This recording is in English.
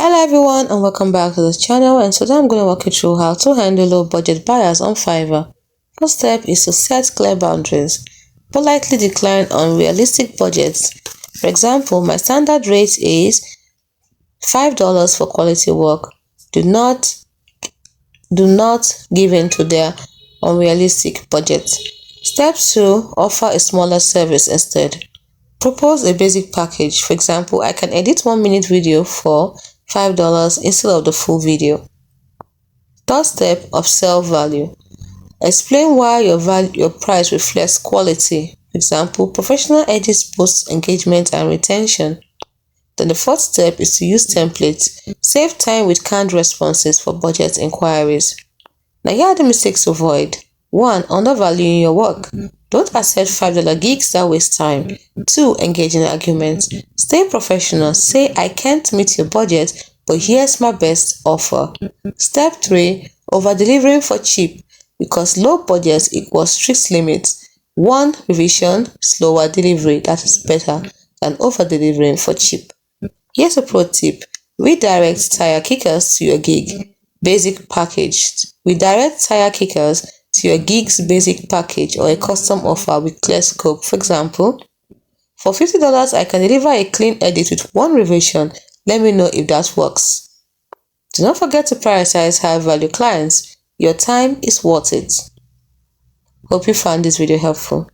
Hello everyone and welcome back to this channel, and today I'm going to walk you through how to handle low budget buyers on Fiverr. First step is to set clear boundaries. Politely decline unrealistic budgets. For example, my standard rate is $5 for quality work. Do not give in to their unrealistic budget. Step 2. Offer a smaller service instead. Propose a basic package. For example, I can edit 1-minute video for $5 instead of the full video. Third step, upsell value. Explain why your price reflects quality. For example, professional edits boost engagement and retention. Then the fourth step is to use templates. Save time with canned responses for budget inquiries. Now here are the mistakes to avoid. 1. Undervaluing your work. Don't accept $5 gigs that waste time. 2. Engage in arguments. Stay professional. Say, I can't meet your budget, but here's my best offer. Step 3. Over-delivering for cheap. Because low budget equals strict limits. 1 revision, slower delivery. That is better than over-delivering for cheap. Here's a pro tip. Redirect tire kickers to your gig. Basic package. Redirect tire kickers to your gig's basic package or a custom offer with clear scope. For example, for $50 I can deliver a clean edit with 1 revision. Let me know if that works. Do not forget to prioritize high value clients. Your time is worth it. Hope you found this video helpful.